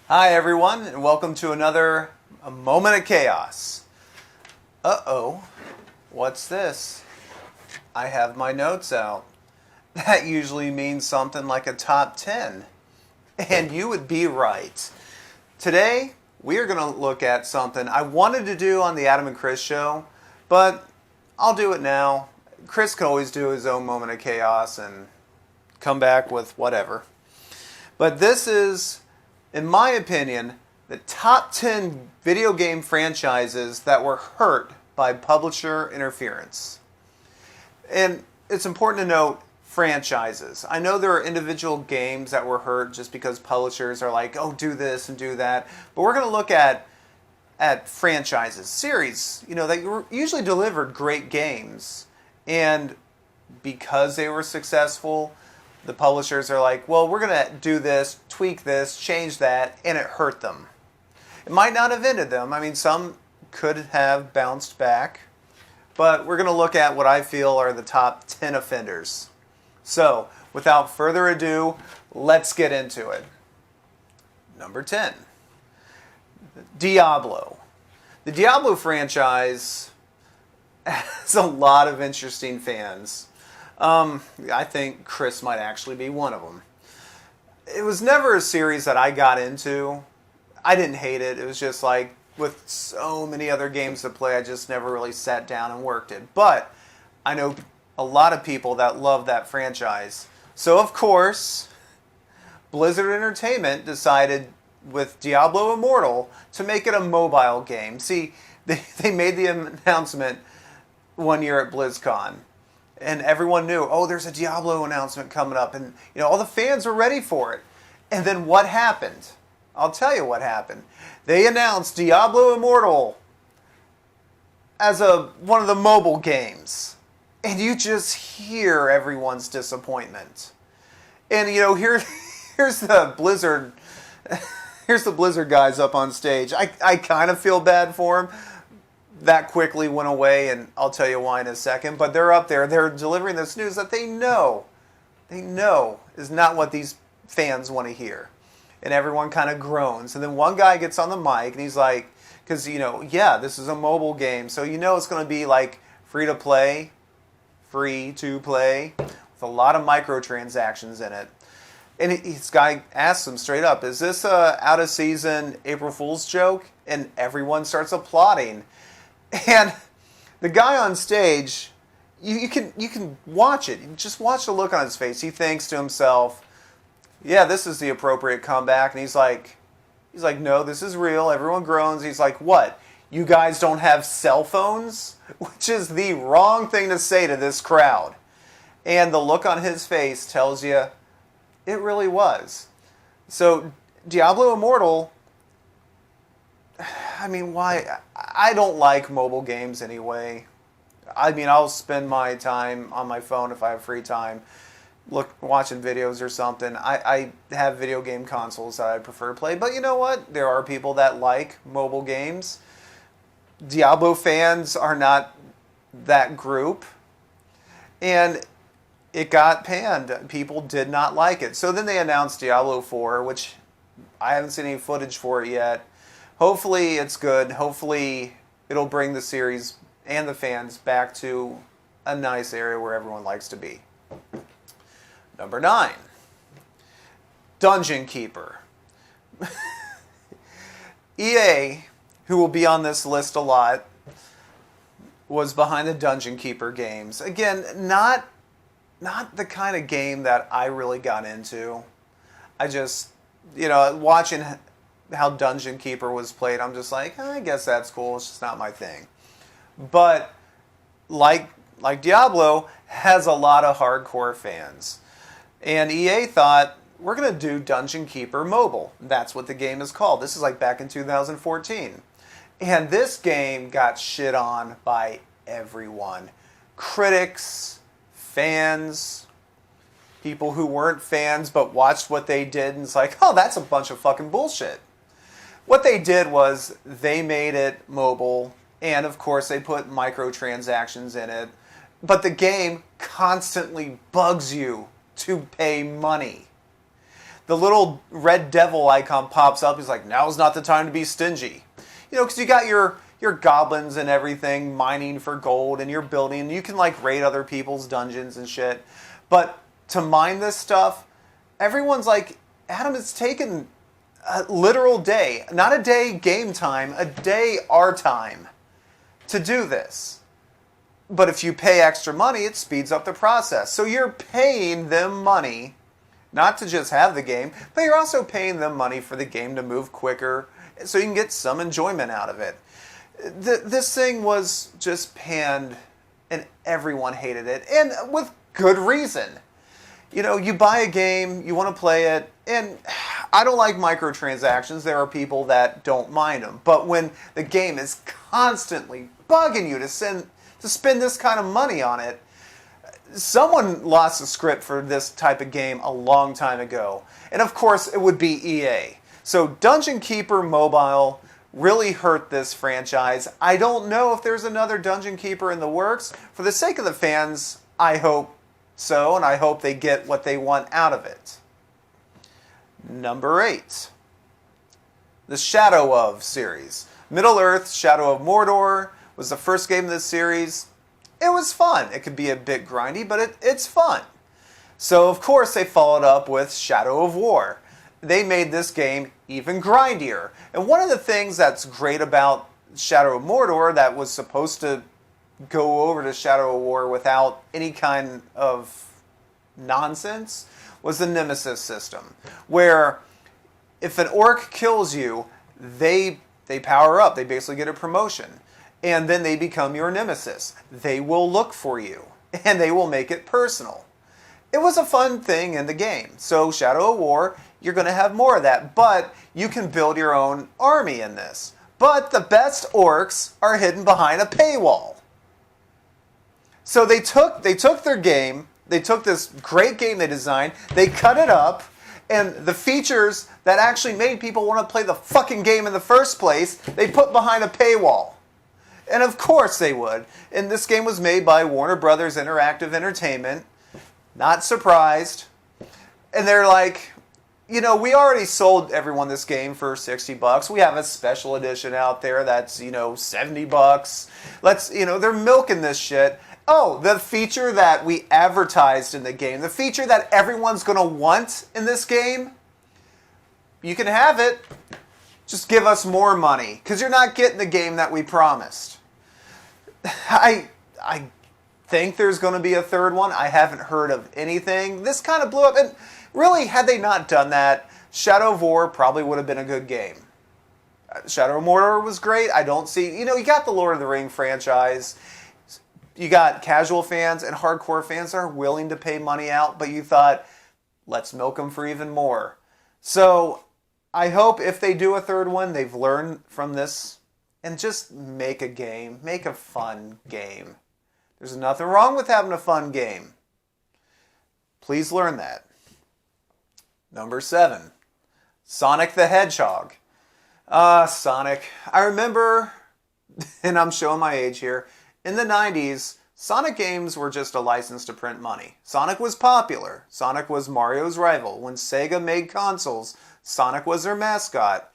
Hi everyone, and welcome to another Moment of Chaos. Uh-oh, what's this? I have my notes out. That usually means something like a top 10. And you would be right. Today, we are going to look at something I wanted to do on the Adam and Chris show, but I'll do it now. Chris can always do his own Moment of Chaos and come back with whatever. But this is, in my opinion, the top 10 video game franchises that were hurt by publisher interference. And it's important to note franchises. I know there are individual games that were hurt just because publishers are like, oh, do this and do that. But we're going to look at franchises, series, that usually delivered great games. And because they were successful, the publishers are like, well, we're going to do this, tweak this, change that, and it hurt them. It might not have ended them. I mean, some could have bounced back. But we're going to look at what I feel are the top 10 offenders. So, without further ado, let's get into it. Number 10. Diablo. The Diablo franchise has a lot of interesting fans. I think Chris might actually be one of them. It was never a series that I got into. I didn't hate it. It was just like, with so many other games to play, I just never really sat down and worked it. But I know a lot of people that love that franchise. So, of course, Blizzard Entertainment decided with Diablo Immortal to make it a mobile game. See, they made the announcement one year at BlizzCon. And everyone knew, oh, there's a Diablo announcement coming up. And, all the fans were ready for it. And then what happened? I'll tell you what happened. They announced Diablo Immortal as one of the mobile games. And you just hear everyone's disappointment. And, here's the Blizzard... Here's the Blizzard guys up on stage. I kind of feel bad for them. That quickly went away, and I'll tell you why in a second. But they're up there. They're delivering this news that they know is not what these fans want to hear. And everyone kind of groans. And then one guy gets on the mic, and he's like, because, this is a mobile game. So it's going to be like free to play, with a lot of microtransactions in it. And this guy asks him straight up, is this a out-of-season April Fool's joke? And everyone starts applauding. And the guy on stage, you can watch it. Just watch the look on his face. He thinks to himself, yeah, this is the appropriate comeback. And he's like, no, this is real. Everyone groans. He's like, what? You guys don't have cell phones? Which is the wrong thing to say to this crowd. And the look on his face tells you it really was. So Diablo Immortal, I mean, why? I don't like mobile games anyway. I mean, I'll spend my time on my phone if I have free time, watching videos or something. I have video game consoles that I prefer to play. But you know what? There are people that like mobile games. Diablo fans are not that group. And it got panned. People did not like it. So then they announced Diablo 4, which I haven't seen any footage for it yet. Hopefully it's good. Hopefully it'll bring the series and the fans back to a nice area where everyone likes to be. Number 9. Dungeon Keeper. EA, who will be on this list a lot, was behind the Dungeon Keeper games. Again, not the kind of game that I really got into. I just, watching how Dungeon Keeper was played, I'm just like, I guess that's cool. It's just not my thing. But like Diablo, has a lot of hardcore fans. And EA thought, we're going to do Dungeon Keeper Mobile. That's what the game is called. This is like back in 2014. And this game got shit on by everyone. Critics, fans, people who weren't fans but watched what they did and it's like, oh, that's a bunch of fucking bullshit. What they did was they made it mobile, and of course they put microtransactions in it, but the game constantly bugs you to pay money. the little red devil icon pops up. He's like, now's not the time to be stingy. Because you got your goblins and everything mining for gold, and you're building, and you can like raid other people's dungeons and shit. But to mine this stuff, everyone's like, Adam, it's taken a literal day, not a day game time, a day our time to do this. But if you pay extra money, it speeds up the process. So you're paying them money, not to just have the game, but you're also paying them money for the game to move quicker, so you can get some enjoyment out of it. This thing was just panned, and everyone hated it, and with good reason. You buy a game, you want to play it, and I don't like microtransactions. There are people that don't mind them. But when the game is constantly bugging you to spend this kind of money on it, someone lost the script for this type of game a long time ago. And of course, it would be EA. So Dungeon Keeper Mobile really hurt this franchise. I don't know if there's another Dungeon Keeper in the works. For the sake of the fans, I hope so, and I hope they get what they want out of it. Number 8. The Shadow of series. Middle-earth Shadow of Mordor was the first game of this series. It was fun. It could be a bit grindy, but it's fun. So, of course, they followed up with Shadow of War. They made this game even grindier. And one of the things that's great about Shadow of Mordor that was supposed to go over to Shadow of War without any kind of nonsense was the Nemesis system, where if an orc kills you, they power up. They basically get a promotion. And then they become your nemesis. They will look for you, and they will make it personal. It was a fun thing in the game. So Shadow of War, you're going to have more of that, but you can build your own army in this. But the best orcs are hidden behind a paywall. So they took their game, they took this great game they designed, they cut it up, and the features that actually made people want to play the fucking game in the first place, they put behind a paywall. And of course they would. And this game was made by Warner Brothers Interactive Entertainment. Not surprised. And they're like, we already sold everyone this game for $60. We have a special edition out there that's, $70. They're milking this shit. Oh, the feature that we advertised in the game, the feature that everyone's going to want in this game, you can have it. Just give us more money, because you're not getting the game that we promised. I think there's going to be a third one. I haven't heard of anything. This kind of blew up, and really, had they not done that, Shadow of War probably would have been a good game. Shadow of Mordor was great. I don't see... you got the Lord of the Rings franchise. You got casual fans and hardcore fans that are willing to pay money out, but you thought, let's milk them for even more. So I hope if they do a third one, they've learned from this and just make a game. Make a fun game. There's nothing wrong with having a fun game. Please learn that. Number 7. Sonic the Hedgehog. Sonic. I remember, and I'm showing my age here, in the 90s, Sonic games were just a license to print money. Sonic was popular. Sonic was Mario's rival. When Sega made consoles, Sonic was their mascot.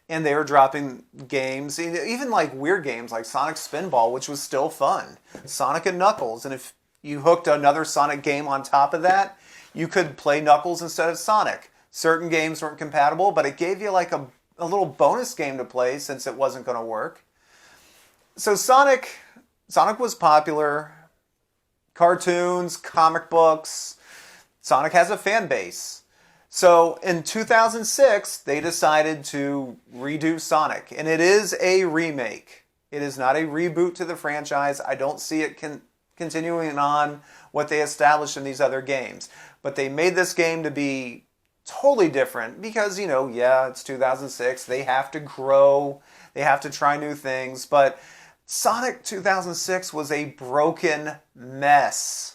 And they were dropping games, even like weird games like Sonic Spinball, which was still fun. Sonic and Knuckles. And if you hooked another Sonic game on top of that, you could play Knuckles instead of Sonic. Certain games weren't compatible, but it gave you like a little bonus game to play since it wasn't going to work. So Sonic was popular. Cartoons, comic books. Sonic has a fan base. So in 2006, they decided to redo Sonic. And it is a remake. It is not a reboot to the franchise. I don't see it continuing on what they established in these other games. But they made this game to be totally different because, it's 2006. They have to grow. They have to try new things. But Sonic 2006 was a broken mess.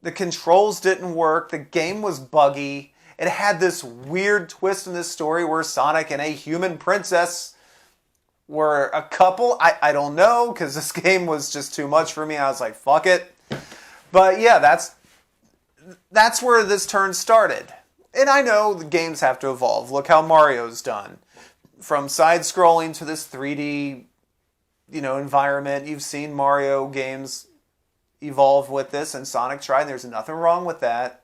The controls didn't work. The game was buggy. It had this weird twist in this story where Sonic and a human princess were a couple. I don't know, because this game was just too much for me. I was like, fuck it. But yeah, that's where this turn started. And I know the games have to evolve. Look how Mario's done. From side-scrolling to this 3D, environment. You've seen Mario games evolve with this, and Sonic tried. There's nothing wrong with that.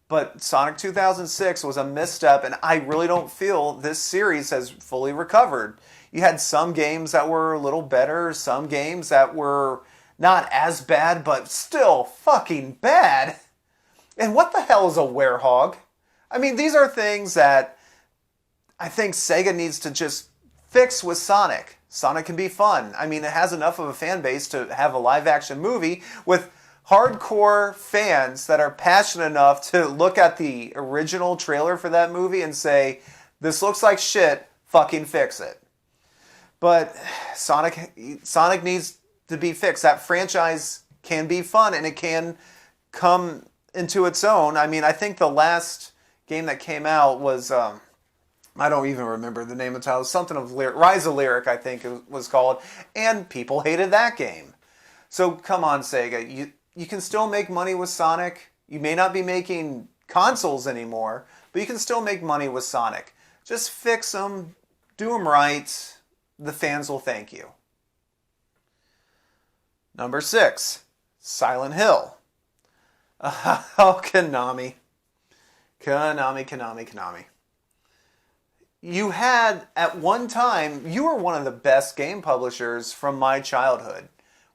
But Sonic 2006 was a misstep, and I really don't feel this series has fully recovered. You had some games that were a little better, some games that were not as bad, but still fucking bad. And what the hell is a werehog? I mean, these are things that I think Sega needs to just fix with Sonic. Sonic can be fun. I mean, it has enough of a fan base to have a live-action movie with hardcore fans that are passionate enough to look at the original trailer for that movie and say, this looks like shit, fucking fix it. But Sonic needs to be fixed. That franchise can be fun and it can come into its own. I mean, I think the last game that came out was, I don't even remember the name of the title, something of Rise of Lyric, I think it was called, and people hated that game. So come on, Sega, you can still make money with Sonic. You may not be making consoles anymore, but you can still make money with Sonic. Just fix them, do them right, the fans will thank you. Number 6, Silent Hill. Oh, Konami. Konami. You had, at one time, you were one of the best game publishers from my childhood.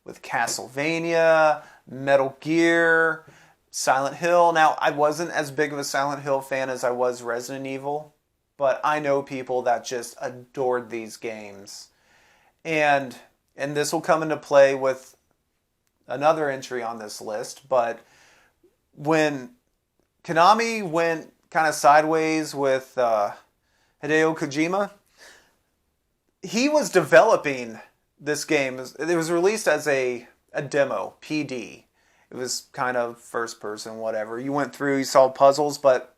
With Castlevania, Metal Gear, Silent Hill. Now, I wasn't as big of a Silent Hill fan as I was Resident Evil, but I know people that just adored these games. And this will come into play with another entry on this list, but when Konami went kind of sideways with Hideo Kojima, he was developing this game. It was released as a demo, PD. It was kind of first person, whatever. You went through, you saw puzzles, but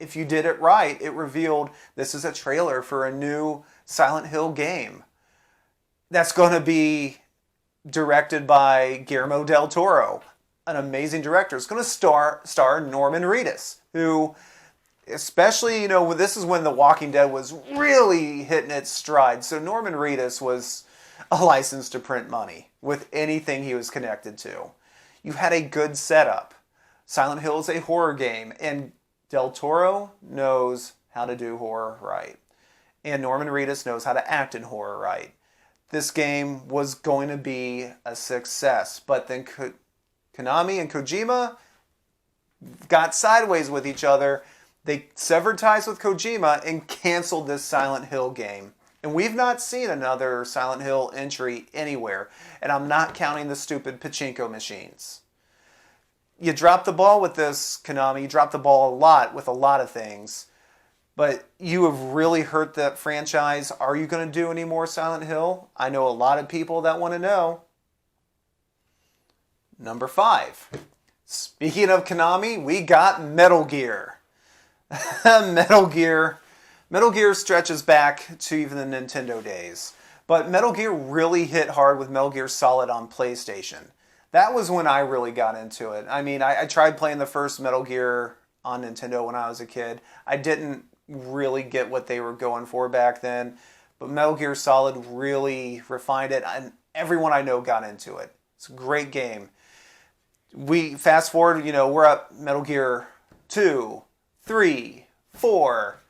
if you did it right, it revealed this is a trailer for a new Silent Hill game that's going to be directed by Guillermo del Toro, an amazing director. It's going to star Norman Reedus, who, especially, this is when The Walking Dead was really hitting its stride. So Norman Reedus was a license to print money with anything he was connected to. You had a good setup. Silent Hill is a horror game, and Del Toro knows how to do horror right. And Norman Reedus knows how to act in horror right. This game was going to be a success, but then Konami and Kojima got sideways with each other. They severed ties with Kojima and canceled this Silent Hill game. And we've not seen another Silent Hill entry anywhere. And I'm not counting the stupid pachinko machines. You dropped the ball with this, Konami. You dropped the ball a lot with a lot of things. But you have really hurt that franchise. Are you going to do any more Silent Hill? I know a lot of people that want to know. Number 5. Speaking of Konami, we got Metal Gear. Metal Gear stretches back to even the Nintendo days. But Metal Gear really hit hard with Metal Gear Solid on PlayStation. That was when I really got into it. I mean, I tried playing the first Metal Gear on Nintendo when I was a kid. I didn't really get what they were going for back then. But Metal Gear Solid really refined it, and everyone I know got into it. It's a great game. We fast forward, we're up Metal Gear 2, 3, 4,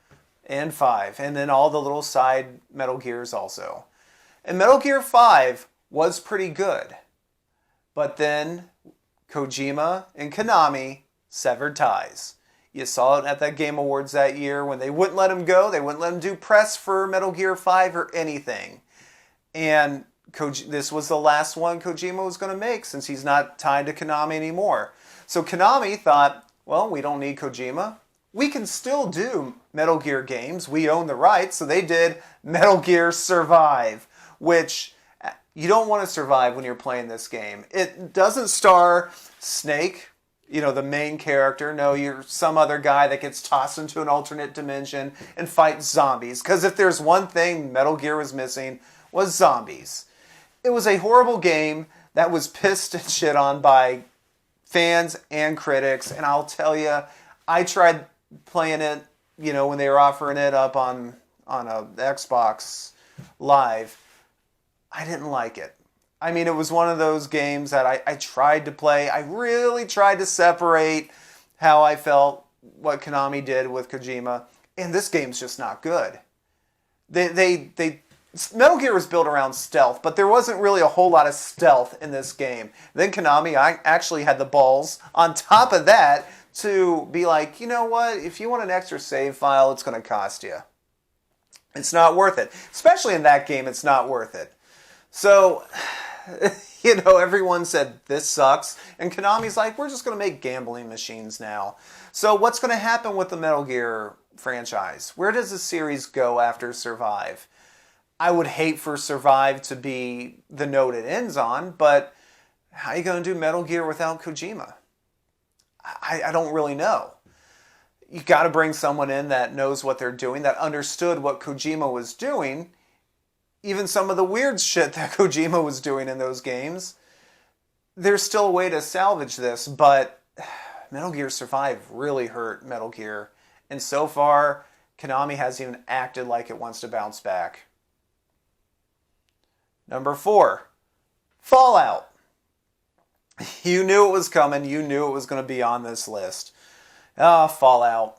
and 5. And then all the little side Metal Gears also. And Metal Gear 5 was pretty good. But then Kojima and Konami severed ties. You saw it at that Game Awards that year when they wouldn't let him go. They wouldn't let him do press for Metal Gear 5 or anything. And this was the last one Kojima was going to make since he's not tied to Konami anymore. So Konami thought, well, we don't need Kojima. We can still do Metal Gear games. We own the rights. So they did Metal Gear Survive, which you don't want to survive when you're playing this game. It doesn't star Snake, the main character. No, you're some other guy that gets tossed into an alternate dimension and fights zombies. Because if there's one thing Metal Gear was missing, was zombies. It was a horrible game that was pissed and shit on by fans and critics. And I'll tell you, I tried playing it, when they were offering it up on a Xbox Live. I didn't like it. I mean, it was one of those games that I tried to play. I really tried to separate how I felt what Konami did with Kojima, and this game's just not good. Metal Gear was built around stealth, but there wasn't really a whole lot of stealth in this game. Then Konami actually had the balls on top of that to be like, you know what, if you want an extra save file, it's going to cost you. It's not worth it. Especially in that game, it's not worth it. So, everyone said, this sucks. And Konami's like, we're just going to make gambling machines now. So what's going to happen with the Metal Gear franchise? Where does the series go after Survive? I would hate for Survive to be the note it ends on, but how are you going to do Metal Gear without Kojima? I don't really know. You got to bring someone in that knows what they're doing, that understood what Kojima was doing. Even some of the weird shit that Kojima was doing in those games. There's still a way to salvage this, but Metal Gear Survive really hurt Metal Gear. And so far, Konami hasn't even acted like it wants to bounce back. Number 4, Fallout. You knew it was coming. You knew it was going to be on this list. Fallout.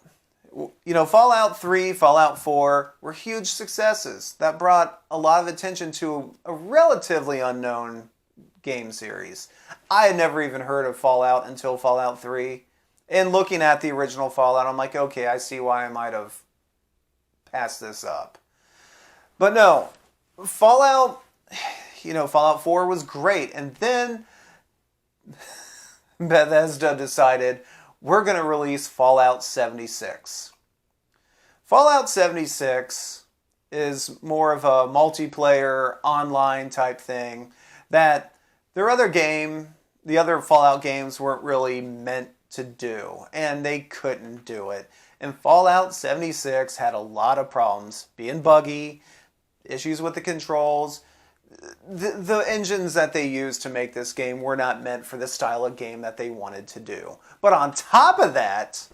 Fallout 3, Fallout 4 were huge successes that brought a lot of attention to a relatively unknown game series. I had never even heard of Fallout until Fallout 3. And looking at the original Fallout, I'm like, okay, I see why I might have passed this up. But no, Fallout 4 was great. And then Bethesda decided, we're going to release Fallout 76. Fallout 76 is more of a multiplayer, online type thing that the other Fallout games weren't really meant to do, and they couldn't do it. And Fallout 76 had a lot of problems, being buggy, issues with the controls. The engines that they used to make this game were not meant for the style of game that they wanted to do. But on top of that,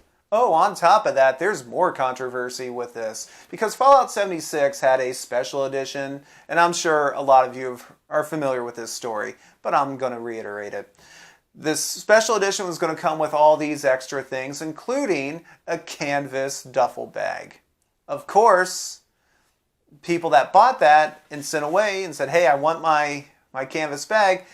there's more controversy with this. Because Fallout 76 had a special edition, and I'm sure a lot of you are familiar with this story, but I'm going to reiterate it. This special edition was going to come with all these extra things, including a canvas duffel bag. Of course, people that bought that and sent away and said, hey, I want my canvas bag,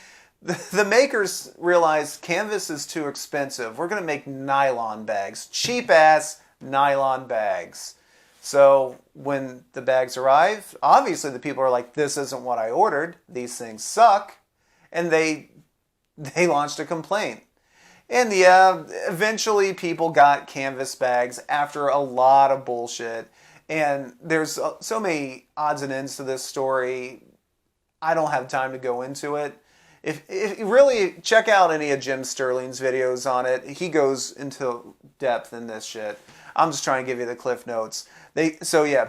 the makers realized canvas is too expensive. We're going to make nylon bags, cheap-ass nylon bags. So when the bags arrived, obviously the people are like, this isn't what I ordered. These things suck. And they launched a complaint. And eventually people got canvas bags after a lot of bullshit. And there's so many odds and ends to this story. I don't have time to go into it. If you really check out any of Jim Sterling's videos on it, he goes into depth in this shit. I'm just trying to give you the cliff notes.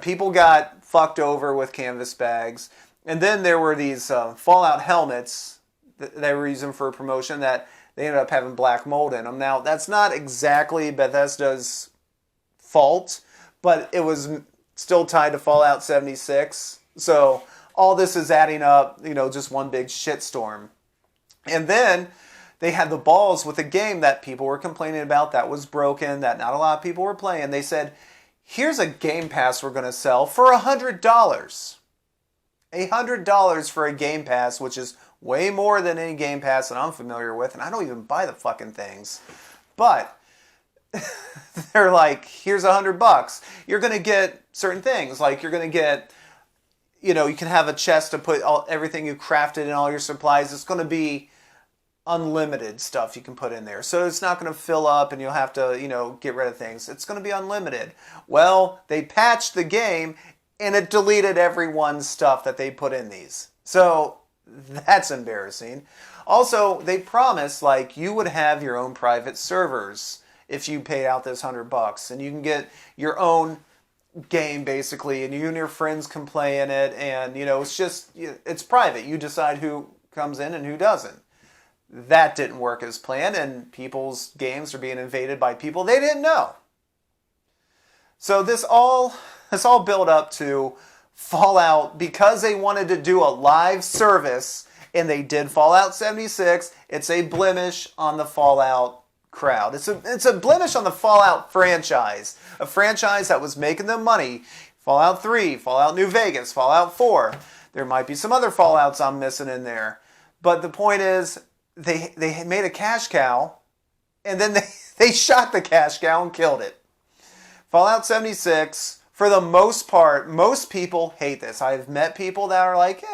People got fucked over with canvas bags. And then there were these Fallout helmets that they were using for a promotion that they ended up having black mold in them. Now, that's not exactly Bethesda's fault, but it was still tied to Fallout 76. So all this is adding up, just one big shitstorm. And then they had the balls with a game that people were complaining about that was broken, that not a lot of people were playing. They said, here's a Game Pass we're going to sell for $100. $100 for a Game Pass, which is way more than any Game Pass that I'm familiar with, and I don't even buy the fucking things. But they're like, here's $100. You're going to get certain things, like you're going to get, you can have a chest to put everything you crafted and all your supplies. It's going to be unlimited stuff you can put in there. So it's not going to fill up and you'll have to, get rid of things. It's going to be unlimited. Well, they patched the game and it deleted everyone's stuff that they put in these. So that's embarrassing. Also, they promised you would have your own private servers if you paid out this $100, and you can get your own game basically, and you and your friends can play in it, and it's private. You decide who comes in and who doesn't. That didn't work as planned, and people's games are being invaded by people they didn't know. So this all built up to Fallout because they wanted to do a live service, and they did Fallout 76. It's a blemish on the Fallout crowd. It's a blemish on the Fallout franchise, a franchise that was making them money. Fallout 3, Fallout New Vegas, Fallout 4. There might be some other Fallouts I'm missing in there. But the point is, they made a cash cow, and then they shot the cash cow and killed it. Fallout 76, for the most part, most people hate this. I've met people that are like,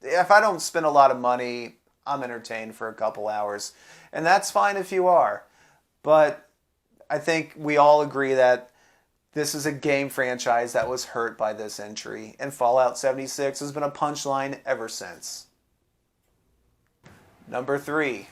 if I don't spend a lot of money, I'm entertained for a couple hours. And that's fine if you are. But I think we all agree that this is a game franchise that was hurt by this entry. And Fallout 76 has been a punchline ever since. Number 3.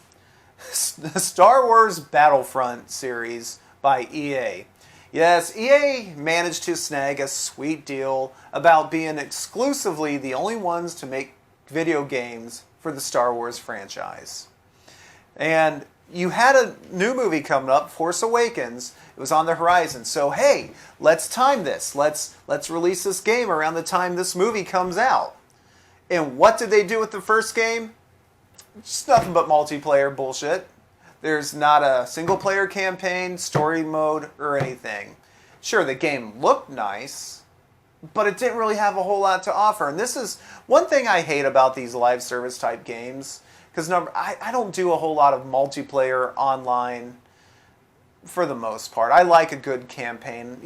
The Star Wars Battlefront series by EA. Yes, EA managed to snag a sweet deal about being exclusively the only ones to make video games for the Star Wars franchise. And you had a new movie coming up, Force Awakens. It was on the horizon. So hey, let's time this. Let's release this game around the time this movie comes out. And what did they do with the first game? Just nothing but multiplayer bullshit. There's not a single-player campaign, story mode, or anything. Sure, the game looked nice, but it didn't really have a whole lot to offer. And this is one thing I hate about these live service type games, because I don't do a whole lot of multiplayer online for the most part. I like a good campaign.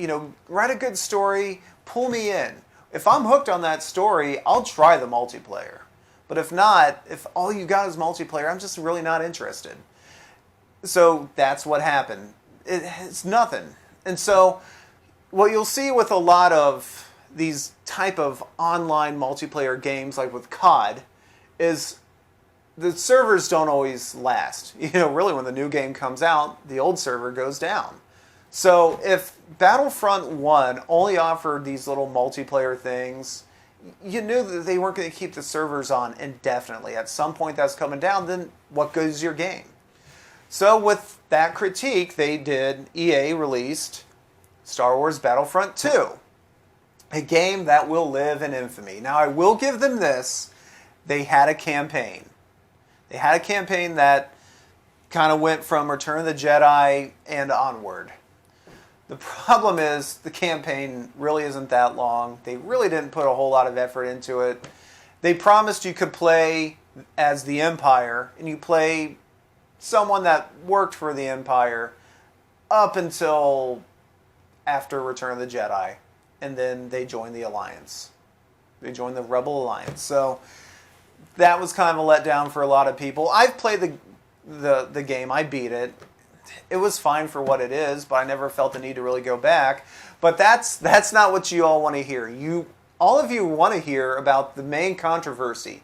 Write a good story, pull me in. If I'm hooked on that story, I'll try the multiplayer. But if not, if all you got is multiplayer, I'm just really not interested. So that's what happened. It's nothing. And so what you'll see with a lot of these type of online multiplayer games, like with COD, is the servers don't always last. Really when the new game comes out, the old server goes down. So if Battlefront 1 only offered these little multiplayer things, you knew that they weren't going to keep the servers on indefinitely. At some point that's coming down, then what goes is your game? So with that critique, EA released Star Wars Battlefront 2, a game that will live in infamy. Now I will give them this, they had a campaign. They had a campaign that kind of went from Return of the Jedi and onward. The problem is the campaign really isn't that long. They really didn't put a whole lot of effort into it. They promised you could play as the Empire, and you play someone that worked for the Empire up until after Return of the Jedi. And then they joined the Alliance. They joined the Rebel Alliance. So that was kind of a letdown for a lot of people. I've played the game. I beat it. It was fine for what it is, but I never felt the need to really go back. But that's not what you all want to hear. All of you want to hear about the main controversy.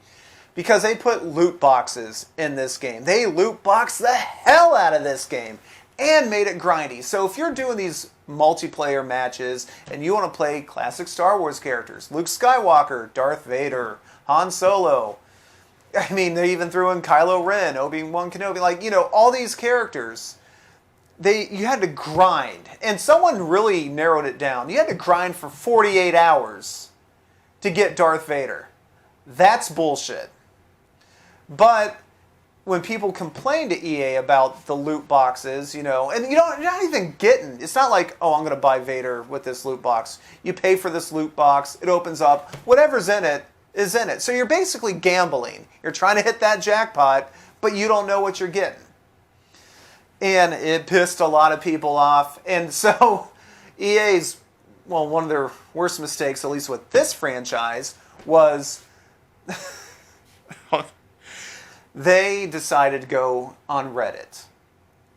Because they put loot boxes in this game. They loot boxed the hell out of this game and made it grindy. So if you're doing these multiplayer matches and you want to play classic Star Wars characters, Luke Skywalker, Darth Vader, Han Solo, I mean, they even threw in Kylo Ren, Obi-Wan Kenobi, all these characters, you had to grind. And someone really narrowed it down. You had to grind for 48 hours to get Darth Vader. That's bullshit. But when people complain to EA about the loot boxes, and you're not even getting, it's not like, oh, I'm going to buy Vader with this loot box. You pay for this loot box, it opens up, whatever's in it is in it. So you're basically gambling. You're trying to hit that jackpot, but you don't know what you're getting. And it pissed a lot of people off. And so EA's, one of their worst mistakes, at least with this franchise, was they decided to go on Reddit.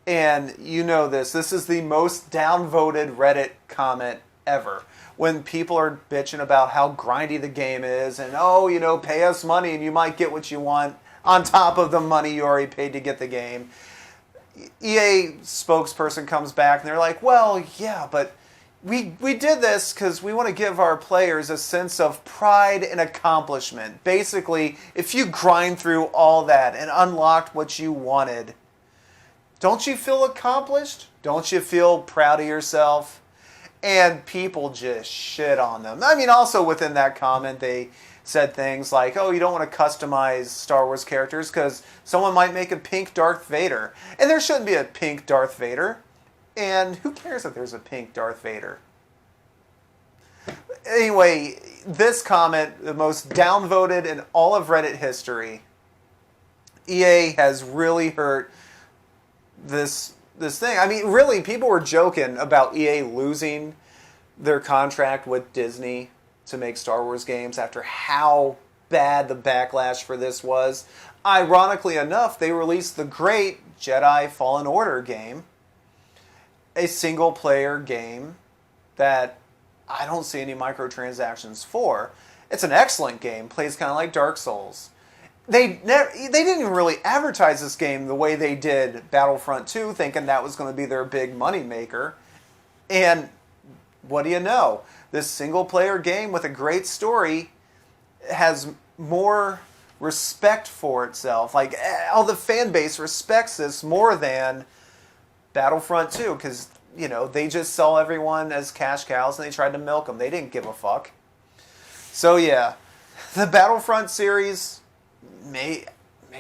And you know this is the most downvoted Reddit comment ever. When people are bitching about how grindy the game is and, pay us money and you might get what you want on top of the money you already paid to get the game. EA spokesperson comes back and they're like, well, yeah, but we did this because we want to give our players a sense of pride and accomplishment. Basically, if you grind through all that and unlocked what you wanted, don't you feel accomplished? Don't you feel proud of yourself? And people just shit on them. I mean, also within that comment, they said things like, oh, you don't want to customize Star Wars characters because someone might make a pink Darth Vader. And there shouldn't be a pink Darth Vader. And who cares if there's a pink Darth Vader? Anyway, this comment, the most downvoted in all of Reddit history, EA has really hurt this thing. I mean, really, people were joking about EA losing their contract with Disney to make Star Wars games after how bad the backlash for this was. Ironically enough, they released the great Jedi Fallen Order game, a single-player game that I don't see any microtransactions for. It's an excellent game, plays kind of like Dark Souls. They didn't even really advertise this game the way they did Battlefront 2, thinking that was going to be their big money maker. And what do you know? This single-player game with a great story has more respect for itself. Like, all the fan base respects this more than Battlefront 2, because, you know, they just saw everyone as cash cows and they tried to milk them. They didn't give a fuck. So, yeah, the Battlefront series may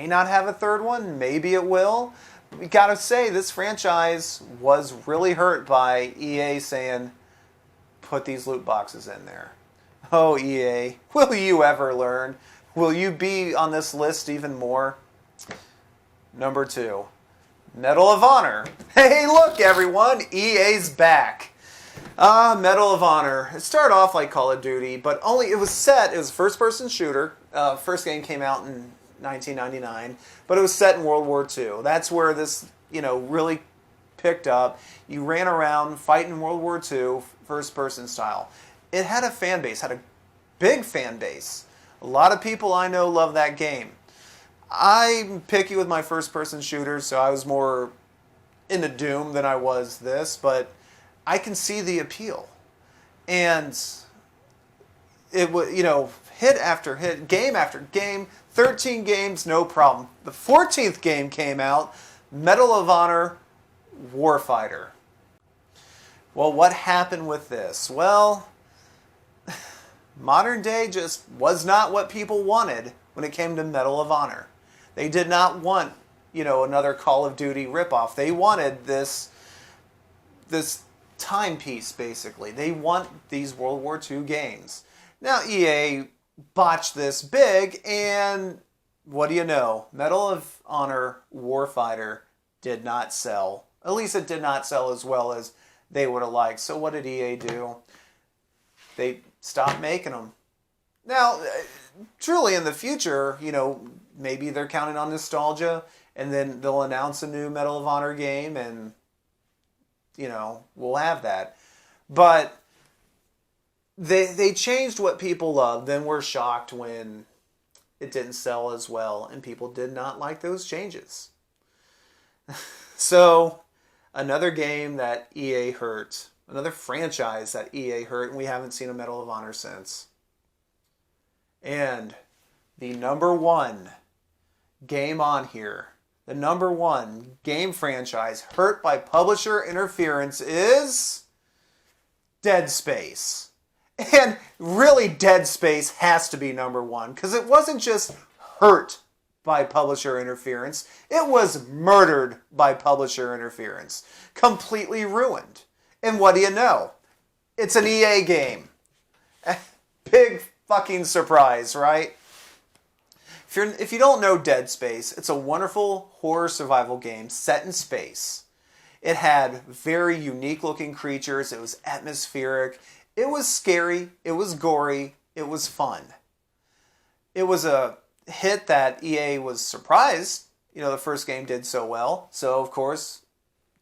not have a third one. Maybe it will. We gotta say, this franchise was really hurt by EA saying, put these loot boxes in there. Oh, EA, will you ever learn? Will you be on this list even more? Number 2, Medal of Honor. Hey, look, everyone, EA's back. Medal of Honor. It started off like Call of Duty, but it was a first-person shooter. First game came out in 1999, but it was set in World War II. That's where this, really picked up. You ran around fighting World War II, first-person style. It had a fan base, had a big fan base. A lot of people I know love that game. I'm picky with my first-person shooters, so I was more into Doom than I was this, but I can see the appeal. And it was, hit after hit, game after game, 13 games, no problem. The 14th game came out, Medal of Honor Warfighter. Well, what happened with this? Well, modern day just was not what people wanted when it came to Medal of Honor. They did not want, another Call of Duty ripoff. They wanted this timepiece, basically. They want these World War II games. Now, EA botched this big, and what do you know? Medal of Honor Warfighter did not sell. At least it did not sell as well as they would have liked. So what did EA do? They stopped making them. Now, truly in the future, maybe they're counting on nostalgia, and then they'll announce a new Medal of Honor game, and, we'll have that. But they changed what people loved, then we're shocked when it didn't sell as well, and people did not like those changes. So, another game that EA hurt, another franchise that EA hurt, and we haven't seen a Medal of Honor since. And the number one game on here, the number one game franchise hurt by publisher interference is Dead Space. And really, Dead Space has to be number one, because it wasn't just hurt by publisher interference, it was murdered by publisher interference. Completely ruined. And what do you know? It's an EA game. Big fucking surprise, right? If you don't know Dead Space, it's a wonderful horror survival game set in space. It had very unique looking creatures. It was atmospheric. It was scary. It was gory. It was fun. It was a hit that EA was surprised. The first game did so well. So, of course,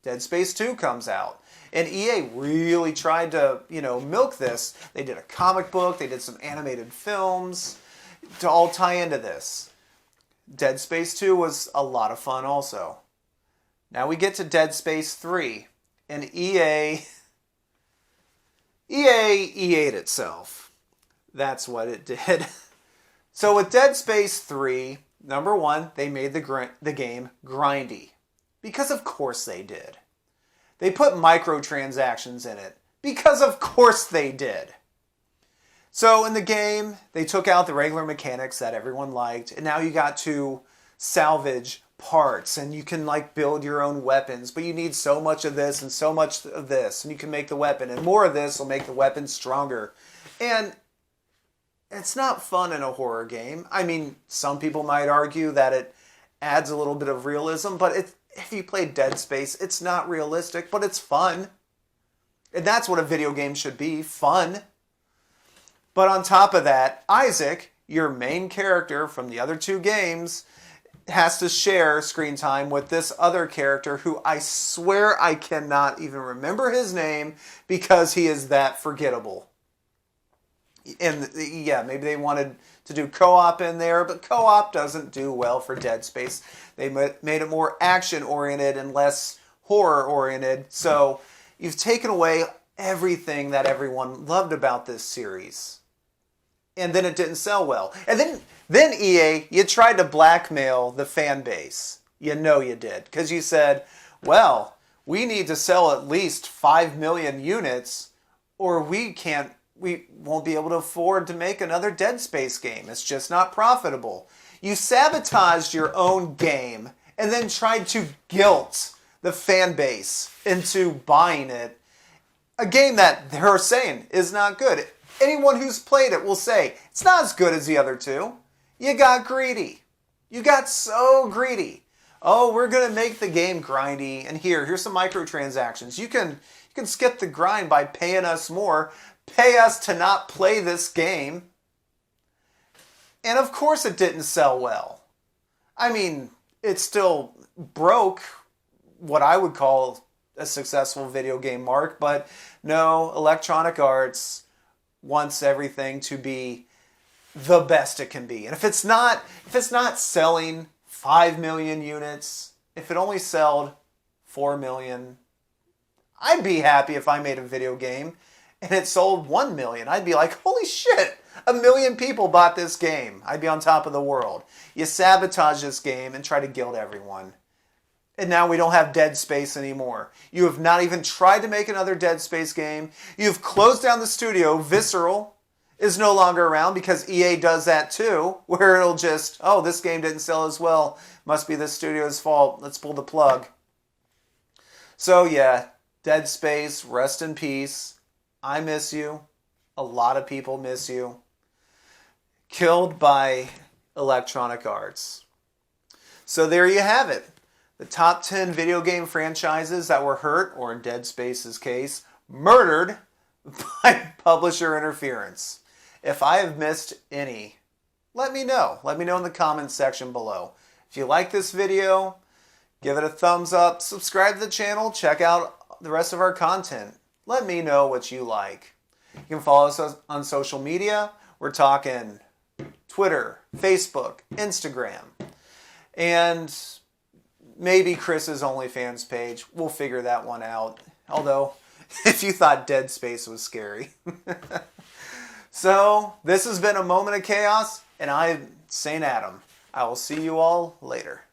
Dead Space 2 comes out. And EA really tried to, milk this. They did a comic book. They did some animated films to all tie into this. Dead Space 2 was a lot of fun also. Now we get to Dead Space 3. And EA EA'd itself. That's what it did. So with Dead Space 3, number one, they made the game grindy. Because of course they did. They put microtransactions in it. Because of course they did. So in the game, they took out the regular mechanics that everyone liked, and now you got to salvage parts, and you can like build your own weapons, but you need so much of this and so much of this, and you can make the weapon, and more of this will make the weapon stronger. And it's not fun in a horror game. I mean, some people might argue that it adds a little bit of realism, but if you play Dead Space, it's not realistic, but it's fun. And that's what a video game should be, fun. But on top of that, Isaac, your main character from the other two games, has to share screen time with this other character who I swear I cannot even remember his name because he is that forgettable. And yeah, maybe they wanted to do co-op in there, but co-op doesn't do well for Dead Space. They made it more action-oriented and less horror-oriented. So you've taken away everything that everyone loved about this series. And then it didn't sell well. And then EA, you tried to blackmail the fan base. You know you did. Because you said, well, we need to sell at least 5 million units or we won't be able to afford to make another Dead Space game. It's just not profitable. You sabotaged your own game and then tried to guilt the fan base into buying it. A game that they're saying is not good. Anyone who's played it will say, it's not as good as the other two. You got greedy. You got so greedy. Oh, we're going to make the game grindy. And here's some microtransactions. You can skip the grind by paying us more. Pay us to not play this game. And of course it didn't sell well. I mean, it still broke what I would call a successful video game mark. But no, Electronic Arts wants everything to be the best it can be. And if it's not selling 5 million units, if it only sold 4 million, I'd be happy if I made a video game and it sold 1 million. I'd be like, holy shit, 1 million people bought this game. I'd be on top of the world. You sabotage this game and try to guilt everyone. And now we don't have Dead Space anymore. You have not even tried to make another Dead Space game. You've closed down the studio. Visceral is no longer around because EA does that too, where it'll just, oh, this game didn't sell as well. Must be the studio's fault. Let's pull the plug. So yeah, Dead Space, rest in peace. I miss you. A lot of people miss you. Killed by Electronic Arts. So there you have it. The top 10 video game franchises that were hurt, or in Dead Space's case, murdered by publisher interference. If I have missed any, let me know. Let me know in the comments section below. If you like this video, give it a thumbs up, subscribe to the channel, check out the rest of our content. Let me know what you like. You can follow us on social media. We're talking Twitter, Facebook, Instagram, and maybe Chris's OnlyFans page. We'll figure that one out. Although, if you thought Dead Space was scary. So, this has been a moment of chaos, and I'm St. Adam. I will see you all later.